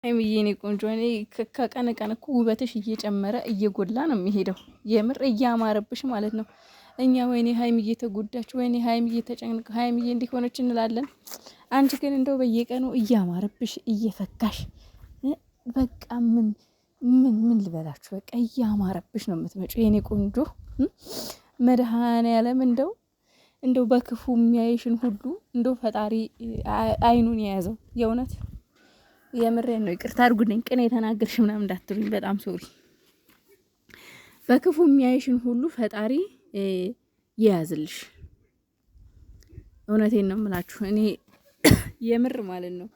ሀይሚዬ የኔ ቆንጆ እኔ ከቀን ቀን እኮ ውበትሽ እየጨመረ እየጎላ ነው የሚሄደው። የምር እያማረብሽ ማለት ነው። እኛ ወይኔ ሀይሚዬ ተጎዳች፣ ወይኔ ሀይሚዬ ተጨንቅ፣ ሀይሚዬ እንዲሆነች እንላለን። አንቺ ግን እንደው በየቀኑ እያማረብሽ እየፈካሽ በቃ ምን ልበላችሁ፣ በቃ እያማረብሽ ነው የምትመጪው የኔ ቆንጆ። መድኃኔዓለም እንደው በክፉ የሚያይሽን ሁሉ እንደው ፈጣሪ አይኑን የያዘው የእውነት የምሬን ነው። ይቅርታ አድርጉልኝ ቅኔ የተናገርሽ ምናምን እንዳትሉኝ፣ በጣም ሶሪ። በክፉ የሚያይሽን ሁሉ ፈጣሪ ይያዝልሽ። እውነቴን ነው የምላችሁ እኔ የምር ማለት ነው።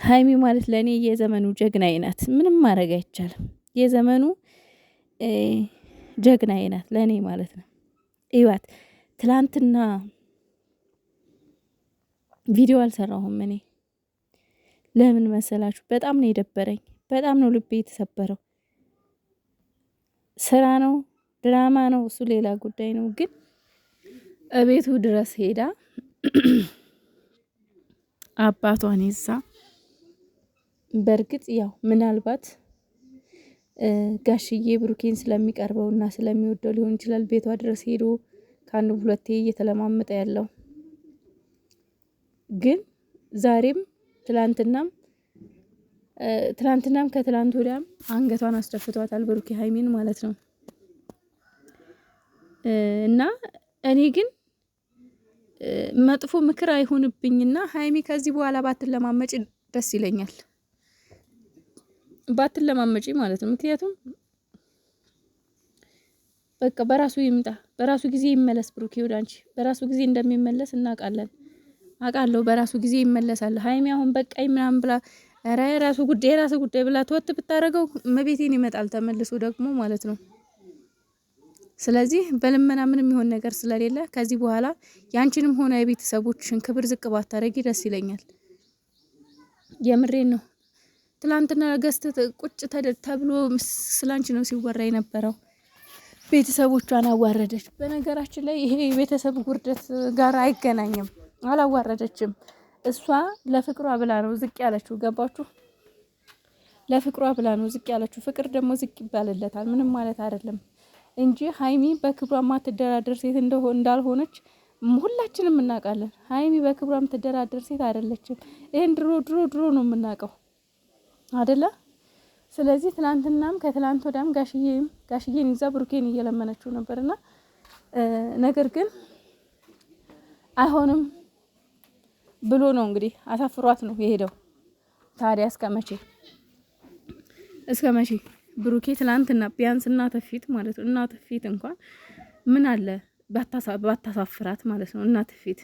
ሀይሚ ማለት ለእኔ የዘመኑ ጀግናዬ ናት። ምንም ማድረግ አይቻልም። የዘመኑ ጀግናዬ ናት ለእኔ ማለት ነው። ይዋት ትላንትና ቪዲዮ አልሰራሁም እኔ። ለምን መሰላችሁ? በጣም ነው የደበረኝ። በጣም ነው ልቤ የተሰበረው። ስራ ነው ድራማ ነው እሱ ሌላ ጉዳይ ነው። ግን እቤቱ ድረስ ሄዳ አባቷን ይዛ በእርግጥ ያው ምናልባት ጋሽዬ ብሩኬን ስለሚቀርበውና ስለሚወደው ሊሆን ይችላል ቤቷ ድረስ ሄዶ ከአንዱ ሁለቴ እየተለማመጠ ያለው። ግን ዛሬም ትላንትናም ከትላንት ወዲያም አንገቷን አስደፍቷታል ብሩኬ ሀይሚን ማለት ነው። እና እኔ ግን መጥፎ ምክር አይሆንብኝና ሀይሚ ከዚህ በኋላ ባትለማመጪ ደስ ይለኛል። ባትለማመጪ ማለት ነው። ምክንያቱም በቃ በራሱ ይምጣ፣ በራሱ ጊዜ ይመለስ ብሩኬ ወደ አንቺ። በራሱ ጊዜ እንደሚመለስ እናውቃለን። አውቃለሁ በራሱ ጊዜ ይመለሳል። ሀይሚ አሁን በቃኝ ምናምን ብላ ኧረ የራሱ ጉዳይ ብላ ተወት ብታረገው መቤቴን ይመጣል ተመልሶ ደግሞ ማለት ነው። ስለዚህ በልመና ምንም የሚሆን ነገር ስለሌለ ከዚህ በኋላ ያንቺንም ሆነ የቤተሰቦችሽን ክብር ዝቅ ባታረጊ ደስ ይለኛል። የምሬን ነው። ትላንትና ገስት ቁጭ ተብሎ ስላንቺ ነው ሲወራ የነበረው። ቤተሰቦቿን አዋረደች። በነገራችን ላይ ይሄ የቤተሰብ ውርደት ጋር አይገናኝም። አላዋረደችም። እሷ ለፍቅሯ ብላ ነው ዝቅ ያለችው። ገባችሁ? ለፍቅሯ ብላ ነው ዝቅ ያለችው። ፍቅር ደግሞ ዝቅ ይባልለታል። ምንም ማለት አይደለም እንጂ ሀይሚ በክብሯ ማትደራደር ሴት እንዳልሆነች ሁላችንም እናውቃለን። ሀይሚ በክብሯ የምትደራደር ሴት አይደለችም። ይሄን ድሮ ነው የምናውቀው አይደለ? ስለዚህ ትናንትናም ከትላንት ወዲያም ጋሽዬን ይዛ ብሩኬን እየለመነችው ነበርና ነገር ግን አይሆንም ብሎ ነው እንግዲህ አሳፍሯት ነው የሄደው። ታዲያ እስከ መቼ ብሩኬ ትላንትና ቢያንስ እናተ ፊት ማለት ነው እናተ ፊት እንኳን ምን አለ ባታሳፍራት ማለት ነው እናተ ፊት።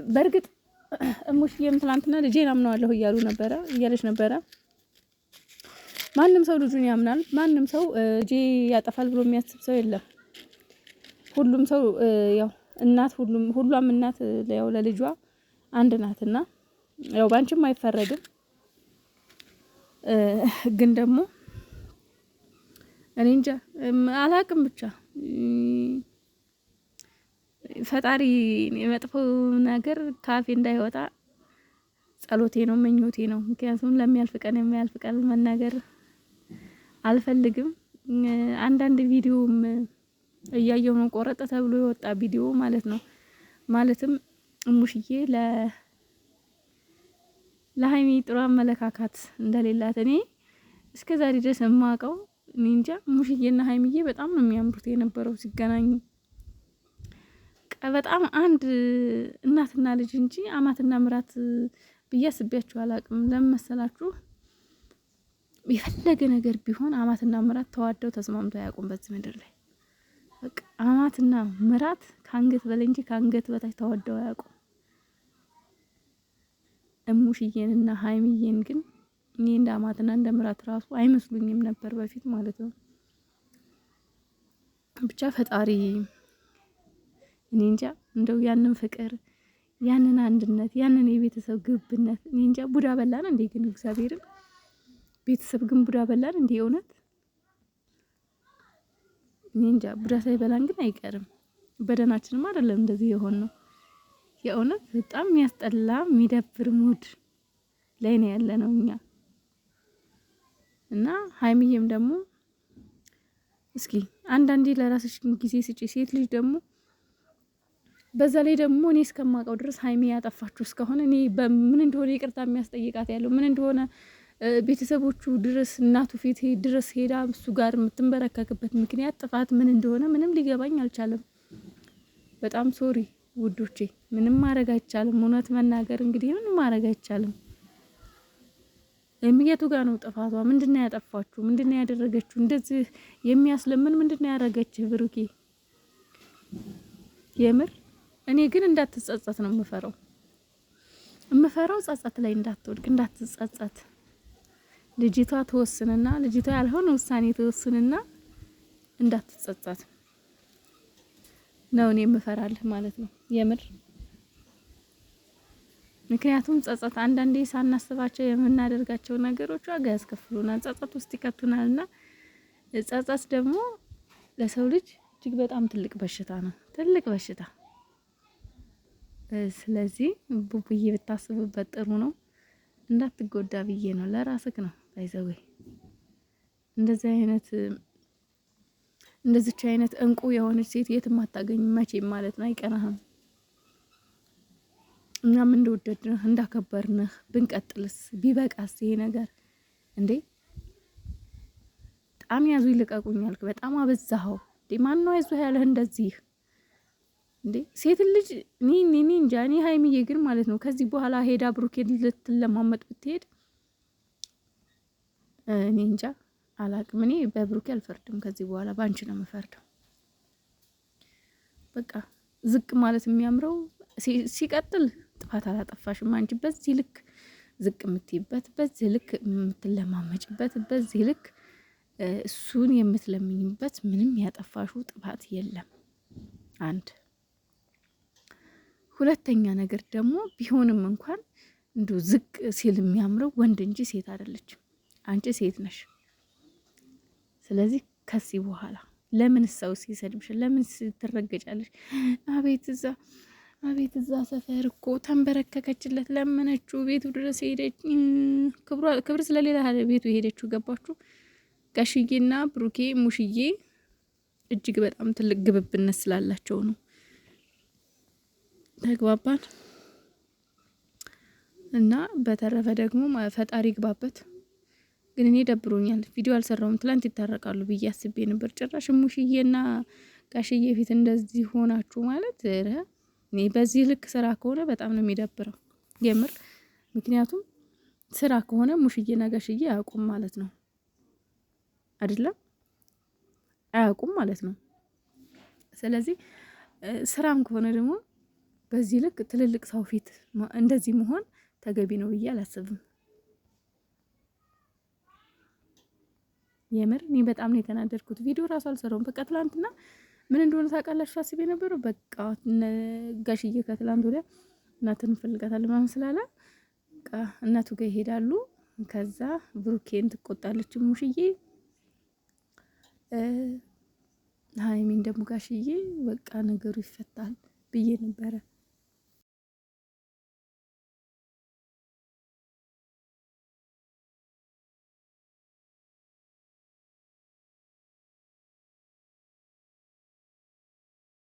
በእርግጥ እሙሽዬም ትላንትና ልጄን አምነዋለሁ እያለች ነበረ። ማንም ሰው ልጁን ያምናል። ማንም ሰው ልጄ ያጠፋል ብሎ የሚያስብ ሰው የለም። ሁሉም ሰው ያው እናት ሁሉም እናት ያው ለልጇ አንድ ናትና ያው ባንቺም አይፈረድም። ግን ደግሞ እኔ እንጃ አላቅም ብቻ ፈጣሪ የመጥፎ ነገር ካፌ እንዳይወጣ ጸሎቴ ነው ምኞቴ ነው። ምክንያቱም ለሚያልፍ ቀን መናገር አልፈልግም። አንዳንድ ቪዲዮም እያየሁ ነው ቆረጠ ተብሎ የወጣ ቪዲዮ ማለት ነው። ማለትም እሙሽዬ ለሀይሚ ጥሩ አመለካከት እንደሌላት እኔ እስከዛሬ ድረስ የማውቀው እኔ እንጃ። እሙሽዬና ሀይሚዬ በጣም ነው የሚያምሩት የነበረው ሲገናኙ። በጣም አንድ እናትና ልጅ እንጂ አማትና ምራት ብዬ አስቤያችሁ አላውቅም። ለምን መሰላችሁ? የፈለገ ነገር ቢሆን አማትና ምራት ተዋደው ተስማምተው አያውቁም በዚህ ምድር ላይ። በቃ አማትና ምራት ከአንገት በላይ እንጂ ከአንገት በታች ተዋደው አያውቁም። እሙሽዬንና ሀይሚዬን ግን እኔ እንደ አማትና እንደ ምራት ራሱ አይመስሉኝም ነበር በፊት ማለት ነው። ብቻ ፈጣሪ እኔ እንጃ እንደው ያንን ፍቅር ያንን አንድነት ያንን የቤተሰብ ግብነት እኔ እንጃ ቡዳ በላን እንዴ? ግን እግዚአብሔርን ቤተሰብ ግን ቡዳ በላን እንዴ? እውነት እኔ እንጃ ቡዳ ሳይበላን ግን አይቀርም። በደናችንም አይደለም እንደዚህ የሆን ነው። የእውነት በጣም የሚያስጠላ የሚደብር ሙድ ላይ ነው ያለ ነው እኛ እና ሀይሚዬም ደግሞ እስኪ አንዳንዴ ለራስሽ ጊዜ ስጪ። ሴት ልጅ ደግሞ በዛ ላይ ደግሞ እኔ እስከማውቀው ድረስ ሀይሚ ያጠፋችሁ እስከሆነ እኔ በምን እንደሆነ ይቅርታ የሚያስጠይቃት ያለው ምን እንደሆነ ቤተሰቦቹ ድረስ እናቱ ፊት ድረስ ሄዳ እሱ ጋር የምትንበረከክበት ምክንያት ጥፋት ምን እንደሆነ ምንም ሊገባኝ አልቻለም። በጣም ሶሪ ውዶቼ፣ ምንም ማድረግ አይቻልም። እውነት መናገር እንግዲህ ምንም ማድረግ አይቻልም። የሚየቱ ጋር ነው ጥፋቷ? ምንድነው ያጠፋችሁ? ምንድነው ያደረገችው? እንደዚህ የሚያስለምን ምንድነው ያደረገችህ ብሩኬ? የምር እኔ ግን እንዳትጸጸት ነው የምፈራው ጸጸት ላይ እንዳትወድቅ፣ እንዳትጸጸት። ልጅቷ ተወስንና ልጅቷ ያልሆነ ውሳኔ ተወስንና እንዳትጸጸት ነው እኔ የምፈራልህ ማለት ነው የምር። ምክንያቱም ጸጸት አንዳንዴ ሳናስባቸው የምናደርጋቸው ነገሮች ዋጋ ያስከፍሉናል፣ ጸጸት ውስጥ ይከቱናልና ጸጸት ደግሞ ለሰው ልጅ እጅግ በጣም ትልቅ በሽታ ነው፣ ትልቅ በሽታ። ስለዚህ ቡቡዬ ብታስብበት ጥሩ ነው። እንዳትጎዳ ብዬ ነው፣ ለራስክ ነው ባይዘዌ። እንደዚች አይነት እንቁ የሆነች ሴት የትም አታገኝም መቼም ማለት ነው። አይቀናህም። እኛም እንደወደድንህ እንዳከበርንህ ብንቀጥልስ ቢበቃስ ይሄ ነገር እንዴ! በጣም ያዙ ይልቀቁኝ አልክ፣ በጣም አበዛኸው እንዴ! ማን ነው አይዞህ ያለህ እንደዚህ እንዴ? ሴት ልጅ ኒ እንጃ። እኔ ሀይሚዬ ግን ማለት ነው ከዚህ በኋላ ሄዳ ብሩኬን ልትለማመጥ ብትሄድ እኔ እንጃ አላቅም። እኔ በብሩኬ አልፈርድም ከዚህ በኋላ ባንቺ ነው የምፈርደው። በቃ ዝቅ ማለት የሚያምረው ሲቀጥል ጥፋት አላጠፋሽም አንቺ። በዚህ ልክ ዝቅ የምትይበት፣ በዚህ ልክ የምትለማመጭበት፣ በዚህ ልክ እሱን የምትለምኝበት ምንም ያጠፋሹ ጥፋት የለም። አንድ ሁለተኛ ነገር ደግሞ ቢሆንም እንኳን እንዱ ዝቅ ሲል የሚያምረው ወንድ እንጂ ሴት አይደለችም። አንቺ ሴት ነሽ። ስለዚህ ከዚህ በኋላ ለምን ሰው ሲሰድብሽ ለምን ትረገጫለሽ? አቤት እዛ ሰፈር እኮ ተንበረከከችለት፣ ለመነችው፣ ቤቱ ድረስ ሄደች። ክብር ስለሌላ ቤቱ ሄደችው። ገባችሁ? ጋሽዬና ብሩኬ ሙሽዬ እጅግ በጣም ትልቅ ግብብነት ስላላቸው ነው። ተግባባን? እና በተረፈ ደግሞ ፈጣሪ ግባበት። ግን እኔ ደብሮኛል፣ ቪዲዮ አልሰራውም። ትላንት ይታረቃሉ ብዬ አስቤ ነበር። ጭራሽ ሙሽዬና ጋሽዬ ፊት እንደዚህ ሆናችሁ ማለት እኔ በዚህ ልክ ስራ ከሆነ በጣም ነው የሚደብረው የምር። ምክንያቱም ስራ ከሆነ ሙሽዬና ጋሽዬ አያውቁም ማለት ነው አይደለም? አያውቁም ማለት ነው። ስለዚህ ስራም ከሆነ ደግሞ በዚህ ልክ ትልልቅ ሰው ፊት እንደዚህ መሆን ተገቢ ነው ብዬ አላስብም። የምር እኔ በጣም ነው የተናደድኩት። ቪዲዮ ራሱ አልሰራውም። በቃ ትላንትና ምን እንደሆነ ታውቃላችሁ? አስቤ ነበረው በቃ ጋሽዬ ከትላንት ወዲያ እናቱን እንፈልጋታለን ምናምን ስላለ በቃ እናቱ ጋር ይሄዳሉ። ከዛ ብሩኬን ትቆጣለች ሙሽዬ፣ ሀይሚን ደግሞ ጋሽዬ፣ በቃ ነገሩ ይፈታል ብዬ ነበረ።